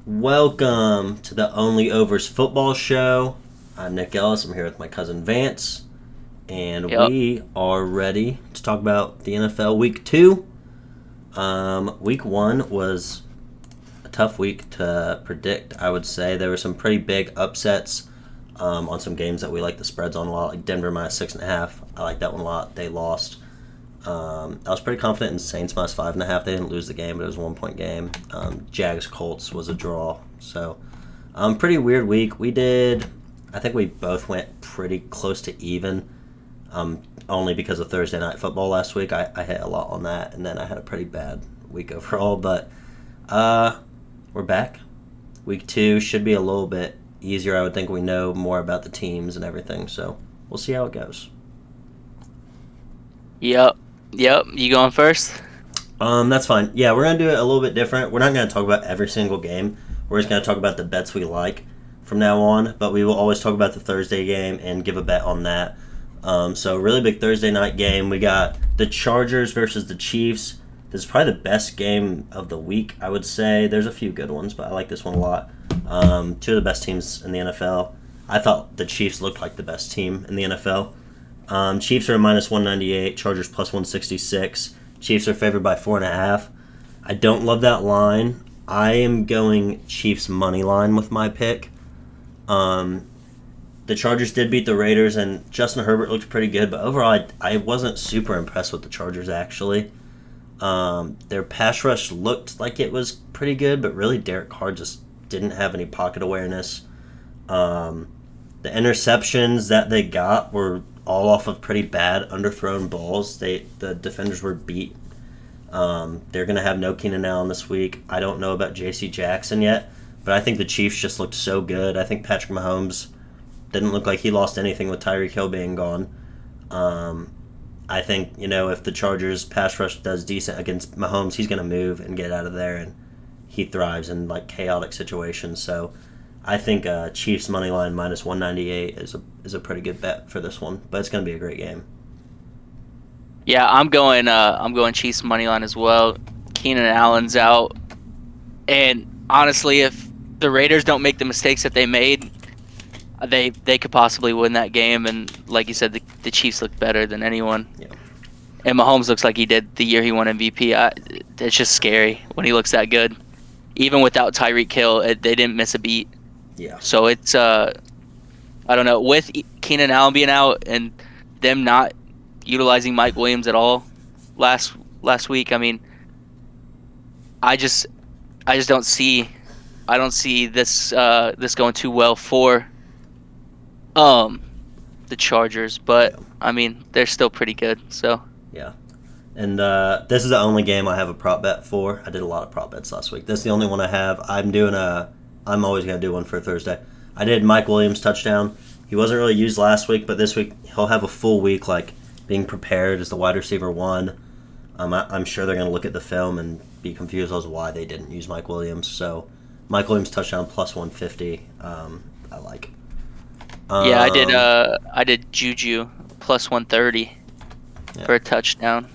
Welcome to the Only Overs Football Show. I'm Nick Ellis. I'm here with my cousin Vance, and Yep. we are ready to talk about the NFL Week 2. Week 1 was a tough week to predict, I would say. There were some pretty big upsets on some games that we like the spreads on a lot, like Denver minus 6.5. I like that one a lot. They lost. I was pretty confident in Saints minus 5.5. They didn't lose the game, but it was a 1 point game. Jags Colts was a draw. So, pretty weird week. I think we both went pretty close to even. Only because of Thursday Night Football last week. I hit a lot on that, and then I had a pretty bad week overall. But we're back. Week 2 should be a little bit easier. I would think we know more about the teams and everything. So, we'll see how it goes. Yep. You going first? That's fine. Yeah, we're gonna do it a little bit different. We're not gonna talk about every single game. We're just gonna talk about the bets we like from now on. But we will always talk about the Thursday game and give a bet on that. So really big Thursday night game. We got the Chargers versus the Chiefs. This is probably the best game of the week, I would say. There's a few good ones, but I like this one a lot. Two of the best teams in the NFL. I thought the Chiefs looked like the best team in the NFL. Chiefs are a minus 198, Chargers plus 166. Chiefs are favored by 4.5. I don't love that line. I am going Chiefs money line with my pick. The Chargers did beat the Raiders, and Justin Herbert looked pretty good, but overall, I wasn't super impressed with the Chargers, actually. Their pass rush looked like it was pretty good, but really Derek Carr just didn't have any pocket awareness. The interceptions that they got were all off of pretty bad underthrown balls. The defenders were beat. They're going to have no Keenan Allen this week. I don't know about J.C. Jackson yet, but I think the Chiefs just looked so good. I think Patrick Mahomes didn't look like he lost anything with Tyreek Hill being gone. I think, if the Chargers pass rush does decent against Mahomes, he's going to move and get out of there, and he thrives in chaotic situations. So I think Chiefs money line minus 198 is a pretty good bet for this one, but it's going to be a great game. Yeah, I'm going Chiefs money line as well. Keenan Allen's out, and honestly, if the Raiders don't make the mistakes that they made, they could possibly win that game. And like you said, the Chiefs look better than anyone. Yeah. And Mahomes looks like he did the year he won MVP. It's just scary when he looks that good. Even without Tyreek Hill, they didn't miss a beat. Yeah. So it's I don't know, with Keenan Allen being out and them not utilizing Mike Williams at all last week. I mean, I just don't see this going too well for the Chargers, but Yeah. I mean, they're still pretty good. So Yeah. And this is the only game I have a prop bet for. I did a lot of prop bets last week. This is the only one I have. I'm always going to do one for Thursday. I did Mike Williams touchdown. He wasn't really used last week, but this week he'll have a full week being prepared as the wide receiver 1. I'm sure they're going to look at the film and be confused as to why they didn't use Mike Williams. So Mike Williams touchdown plus 150. I like. yeah, I did Juju plus 130 for a touchdown.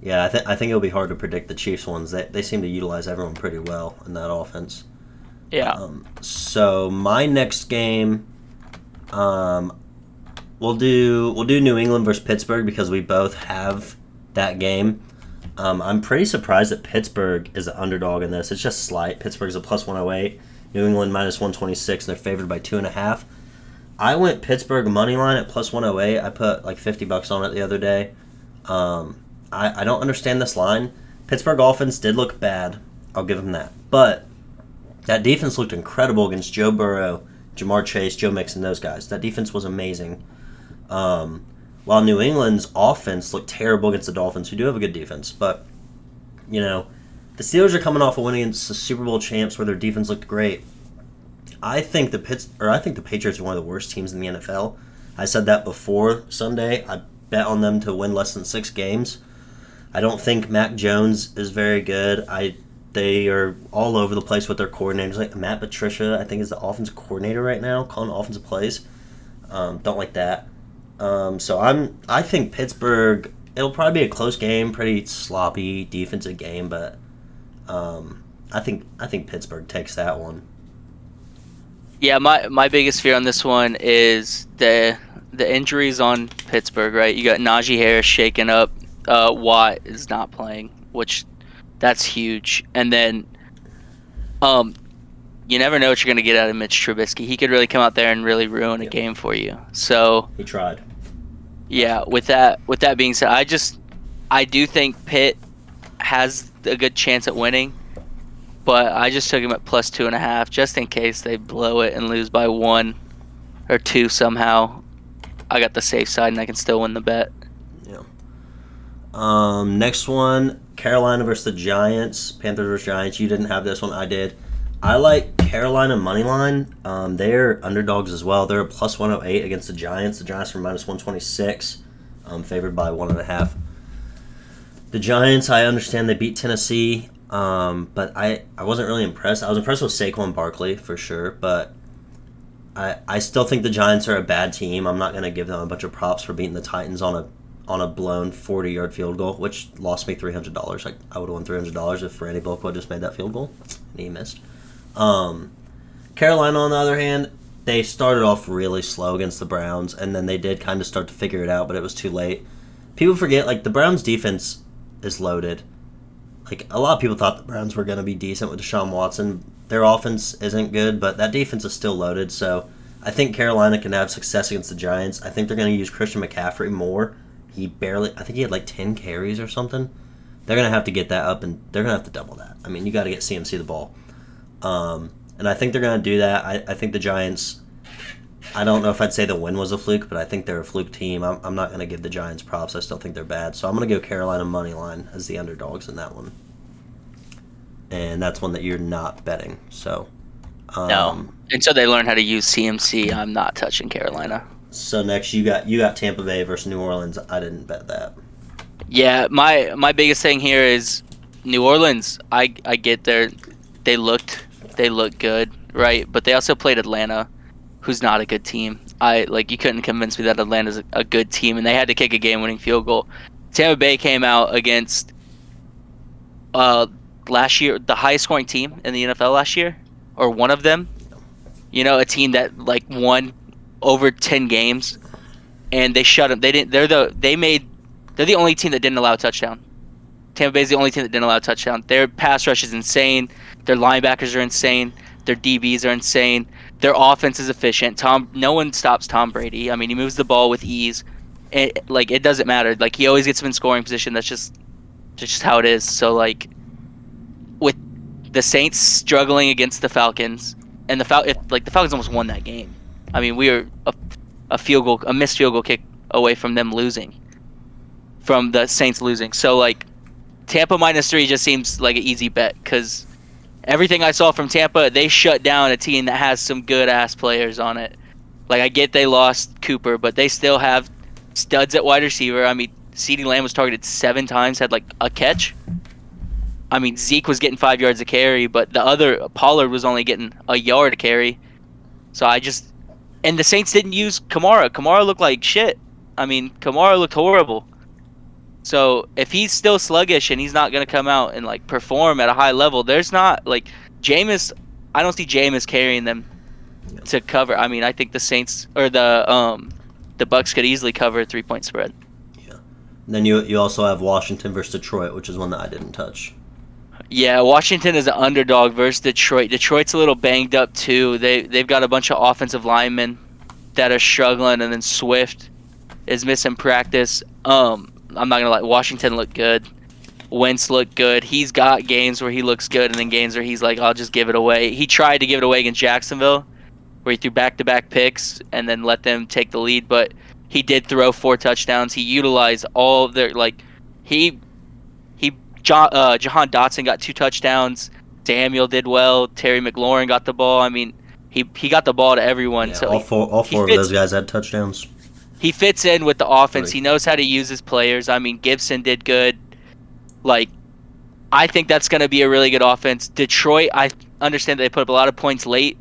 Yeah, I think it'll be hard to predict the Chiefs ones. They seem to utilize everyone pretty well in that offense. Yeah. So my next game, we'll do New England versus Pittsburgh because we both have that game. I'm pretty surprised that Pittsburgh is an underdog in this. It's just slight. Pittsburgh's a plus 108. New England minus 126, and they're favored by 2.5. I went Pittsburgh money line at plus 108. I put $50 on it the other day. I don't understand this line. Pittsburgh offense did look bad. I'll give them that. But that defense looked incredible against Joe Burrow, Jamar Chase, Joe Mixon, those guys. That defense was amazing. While New England's offense looked terrible against the Dolphins, who do have a good defense. But, the Steelers are coming off a win against the Super Bowl champs where their defense looked great. I think the Patriots are one of the worst teams in the NFL. I said that before Sunday. I bet on them to win less than 6 games. I don't think Mac Jones is very good. They are all over the place with their coordinators. Like Matt Patricia, I think, is the offensive coordinator right now, calling offensive plays. Don't like that. So I think Pittsburgh. It'll probably be a close game, pretty sloppy defensive game, but I think Pittsburgh takes that one. Yeah, my biggest fear on this one is the injuries on Pittsburgh. Right, you got Najee Harris shaken up. Watt is not playing, which that's huge. And then, you never know what you're gonna get out of Mitch Trubisky. He could really come out there and really ruin a game for you. So He tried. yeah, with that being said, I do think Pitt has a good chance at winning, but I just took him at plus 2.5 just in case they blow it and lose by 1 or 2 somehow. I got the safe side and I can still win the bet. Yeah. Next one, Carolina versus the Giants. Panthers versus Giants. You didn't have this one. I did. I like Carolina money line. They're underdogs as well. They're a plus 108 against the Giants. The Giants are minus 126, favored by 1.5. The Giants, I understand they beat Tennessee, but I wasn't really impressed. I was impressed with Saquon Barkley for sure, but I still think the Giants are a bad team. I'm not going to give them a bunch of props for beating the Titans on a blown 40-yard field goal, which lost me $300. Like I would have won $300 if Randy Bullock just made that field goal, and he missed. Carolina, on the other hand, they started off really slow against the Browns, and then they did kind of start to figure it out, but it was too late. People forget, like, the Browns' defense is loaded. Like, a lot of people thought the Browns were going to be decent with Deshaun Watson. Their offense isn't good, but that defense is still loaded, so I think Carolina can have success against the Giants. I think they're going to use Christian McCaffrey more. I think he had like 10 carries or something. They're going to have to get that up, and they're going to have to double that. I mean, you got to get CMC the ball. And I think they're going to do that. I think the Giants, I don't know if I'd say the win was a fluke, but I think they're a fluke team. I'm not going to give the Giants props. I still think they're bad. So I'm going to go Carolina money line as the underdogs in that one. And that's one that you're not betting. So No. Until they learn how to use CMC, I'm not touching Carolina. So next you got Tampa Bay versus New Orleans. I didn't bet that. Yeah, my biggest thing here is New Orleans. I get they looked good, right? But they also played Atlanta, who's not a good team. You couldn't convince me that Atlanta's a good team, and they had to kick a game-winning field goal. Tampa Bay came out against last year the highest scoring team in the NFL last year, or one of them. You know, a team that like won over 10 games, and they shut them. They didn't. They're the only team that didn't allow a touchdown. Tampa Bay's the only team that didn't allow a touchdown. Their pass rush is insane. Their linebackers are insane. Their DBs are insane. Their offense is efficient. No one stops Tom Brady. I mean, he moves the ball with ease. It doesn't matter. Like, he always gets him in scoring position. That's just how it is. So, like, with the Saints struggling against the Falcons, and the Falcons almost won that game. I mean, we were a missed field goal kick away from them losing, from the Saints losing. So, like, Tampa -3 just seems like an easy bet because everything I saw from Tampa, they shut down a team that has some good-ass players on it. Like, I get they lost Cooper, but they still have studs at wide receiver. I mean, CeeDee Lamb was targeted 7 times, had, like, a catch. I mean, Zeke was getting 5 yards a carry, but the other, Pollard, was only getting a yard a carry. So and the Saints didn't use Kamara. Kamara looked like shit. I mean, Kamara looked horrible. So if he's still sluggish and he's not going to come out and like perform at a high level, there's not like Jameis. I don't see Jameis carrying them to cover. I mean, I think the Saints or the Bucks could easily cover a 3-point spread. Yeah. And then you also have Washington versus Detroit, which is one that I didn't touch. Yeah, Washington is an underdog versus Detroit. Detroit's a little banged up too. They've got a bunch of offensive linemen that are struggling, and then Swift is missing practice. I'm not gonna lie, Washington looked good. Wentz looked good. He's got games where he looks good, and then games where he's like, I'll just give it away. He tried to give it away against Jacksonville, where he threw back-to-back picks and then let them take the lead, but he did throw 4 touchdowns. He utilized all of their Jahan Dotson got 2 touchdowns. Samuel did well. Terry McLaurin got the ball. I mean, he got the ball to everyone. Yeah, so all four of those guys had touchdowns. He fits in with the offense. He knows how to use his players. I mean, Gibson did good. Like, I think that's going to be a really good offense. Detroit, I understand that they put up a lot of points late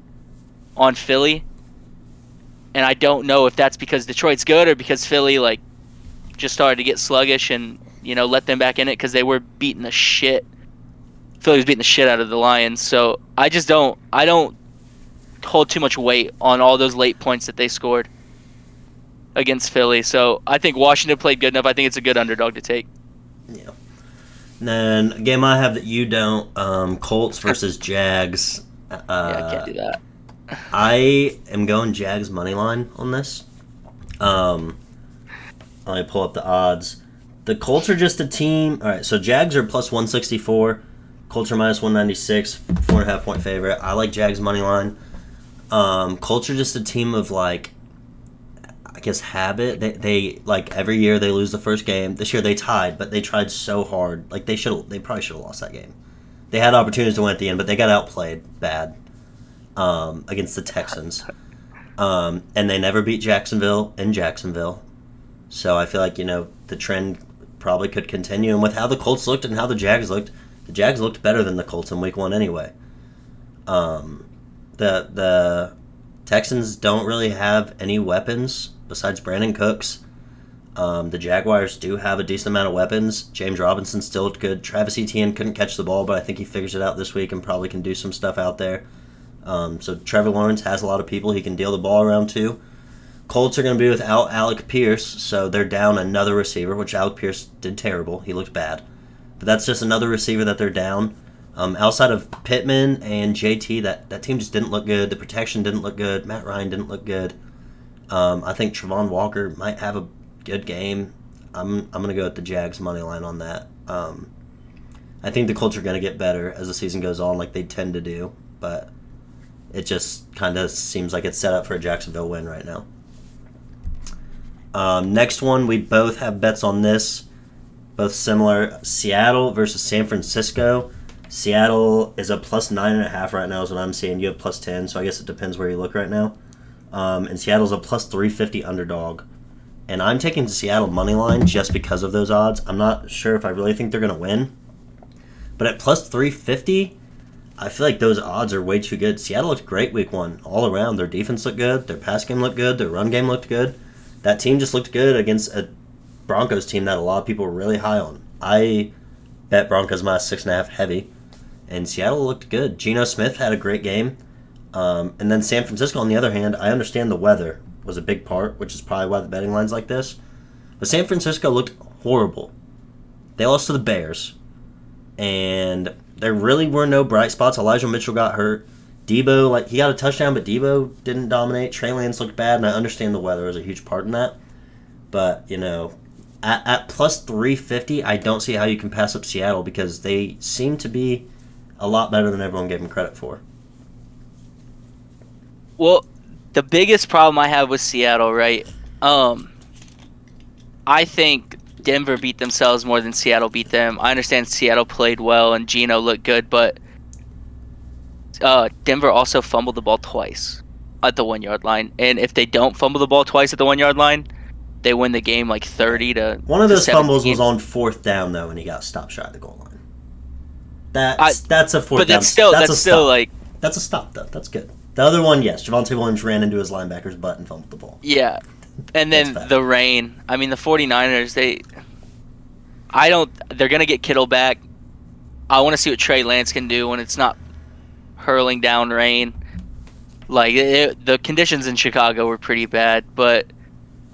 on Philly. And I don't know if that's because Detroit's good or because Philly, like, just started to get sluggish and, let them back in it because they were beating the shit Philly was beating the shit out of the Lions. So I don't hold too much weight on all those late points that they scored against Philly. So I think Washington played good enough. I think it's a good underdog to take. Yeah. And then a game I have that you don't, Colts versus Jags. Yeah, I can't do that. I am going Jags money line on this. Let me pull up the odds. The Colts are just a team. All right, so Jags are plus 164. Colts are minus 196. 4.5 point favorite. I like Jags money line. Colts are just a team of I guess habit. They like every year they lose the first game. This year they tied, but they tried so hard. Like they probably should have lost that game. They had opportunities to win at the end, but they got outplayed bad against the Texans. And they never beat Jacksonville in Jacksonville. So I feel like, the trend probably could continue. And with how the Colts looked and how the Jags looked better than the Colts in week 1 anyway. The Texans don't really have any weapons besides Brandon Cooks. The Jaguars do have a decent amount of weapons. James Robinson still looked good. Travis Etienne couldn't catch the ball, but I think he figures it out this week and probably can do some stuff out there. So Trevor Lawrence has a lot of people he can deal the ball around to. Colts are going to be without Alec Pierce, so they're down another receiver, which Alec Pierce did terrible. He looked bad. But that's just another receiver that they're down. Outside of Pittman and JT, that team just didn't look good. The protection didn't look good. Matt Ryan didn't look good. I think Travon Walker might have a good game. I'm going to go with the Jags money line on that. I think the Colts are going to get better as the season goes on, like they tend to do. But it just kind of seems like it's set up for a Jacksonville win right now. Next one, we both have bets on this. Both similar. Seattle versus San Francisco. Seattle is a plus 9.5 right now is what I'm seeing. You have plus 10, so I guess it depends where you look right now. And Seattle's a plus 350 underdog. And I'm taking Seattle money line just because of those odds. I'm not sure if I really think they're going to win. But at plus 350, I feel like those odds are way too good. Seattle looked great week 1 all around. Their defense looked good. Their pass game looked good. Their run game looked good. That team just looked good against a Broncos team that a lot of people were really high on. I bet Broncos minus 6.5 heavy. And Seattle looked good. Geno Smith had a great game. And then San Francisco, on the other hand, I understand the weather was a big part, which is probably why the betting line's like this. But San Francisco looked horrible. They lost to the Bears. And there really were no bright spots. Elijah Mitchell got hurt. Debo, he got a touchdown, but Debo didn't dominate. Trey Lance looked bad, and I understand the weather was a huge part in that. But, at plus 350, I don't see how you can pass up Seattle because they seem to be a lot better than everyone gave them credit for. Well, the biggest problem I have with Seattle, right? I think Denver beat themselves more than Seattle beat them. I understand Seattle played well and Geno looked good, but Denver also fumbled the ball twice at the 1 yard line. And if they don't fumble the ball twice at the 1 yard line, they win the game 30 to One of those 17. fumbles was on 4th down though, and he got stopped shy of the goal line. That's a 4th down. But that's still that's a stop. stop though. That's good. The other one, yes, Javonte Williams ran into his linebacker's butt and fumbled the ball. Yeah. And then the rain. I mean, the 49ers, they're going to get Kittle back. I want to see what Trey Lance can do when it's not hurling down rain. The conditions in Chicago were pretty bad, but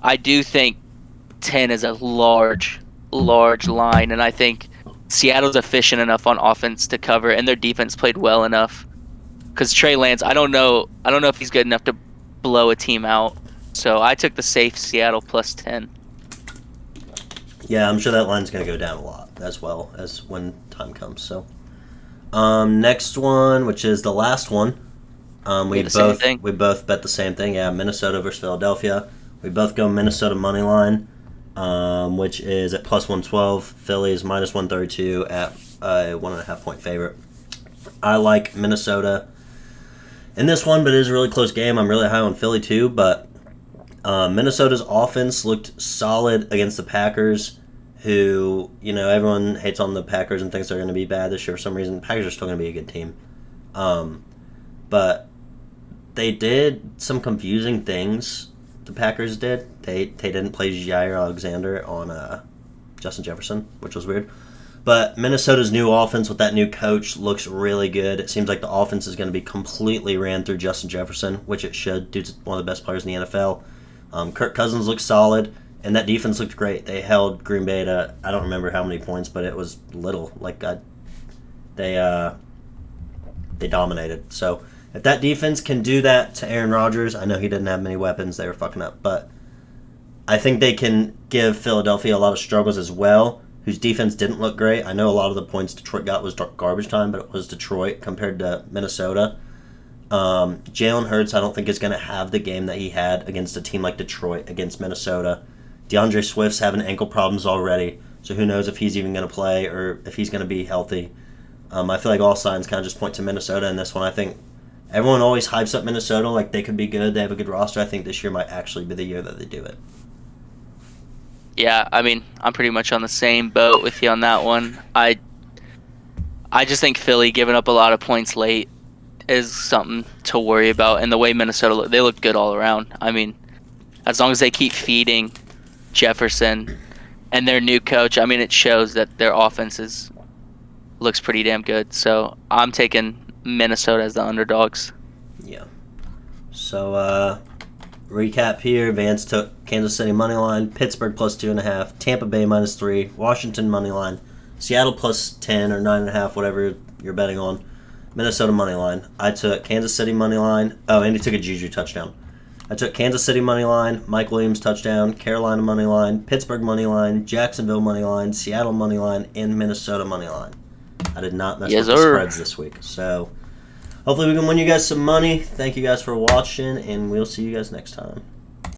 I do think 10 is a large line, and I think Seattle's efficient enough on offense to cover, and their defense played well enough. Because Trey Lance, I don't know if he's good enough to blow a team out. So I took the safe Seattle plus 10. Yeah, I'm sure that line's going to go down a lot as well as when time comes. So, next one, which is the last one, we both bet the same thing. Yeah, Minnesota versus Philadelphia. We both go Minnesota money line, which is at plus 112. Philly's minus 132 at a 1.5 point favorite. I like Minnesota in this one, but it is a really close game. I'm really high on Philly too, but Minnesota's offense looked solid against the Packers, who, everyone hates on the Packers and thinks they're going to be bad this year for some reason. The Packers are still going to be a good team. But they did some confusing things, the Packers did. They didn't play Jair Alexander on Justin Jefferson, which was weird. But Minnesota's new offense with that new coach looks really good. It seems like the offense is going to be completely ran through Justin Jefferson, which it should, due to one of the best players in the NFL. Kirk Cousins looks solid, and that defense looked great. They held Green Bay to, I don't remember how many points, but it was little. They dominated. So if that defense can do that to Aaron Rodgers, I know he didn't have many weapons. They were fucking up. But I think they can give Philadelphia a lot of struggles as well, whose defense didn't look great. I know a lot of the points Detroit got was garbage time, but it was Detroit compared to Minnesota. Jalen Hurts, I don't think is going to have the game that he had against a team like Detroit against Minnesota. DeAndre Swift's having ankle problems already, so who knows if he's even going to play or if he's going to be healthy. I feel like all signs kind of just point to Minnesota in this one. I think everyone always hypes up Minnesota like they could be good. They have a good roster. I think this year might actually be the year that they do it. Yeah, I mean, I'm pretty much on the same boat with you on that one. I just think Philly giving up a lot of points late is something to worry about. And the way Minnesota they look good all around. I mean, as long as they keep feeding Jefferson and their new coach, I mean, it shows that their offense looks pretty damn good. So I'm taking Minnesota as the underdogs. Yeah. So, recap here. Vance took Kansas City money line, Pittsburgh plus 2.5, Tampa Bay minus 3, Washington money line, Seattle plus 10 or 9.5, whatever you're betting on, Minnesota money line. I took Kansas City money line. Oh, Andy took a Juju touchdown. I took Kansas City money line, Mike Williams touchdown, Carolina money line, Pittsburgh money line, Jacksonville money line, Seattle money line, and Minnesota money line. I did not mess with the spreads this week. So hopefully we can win you guys some money. Thank you guys for watching, and we'll see you guys next time.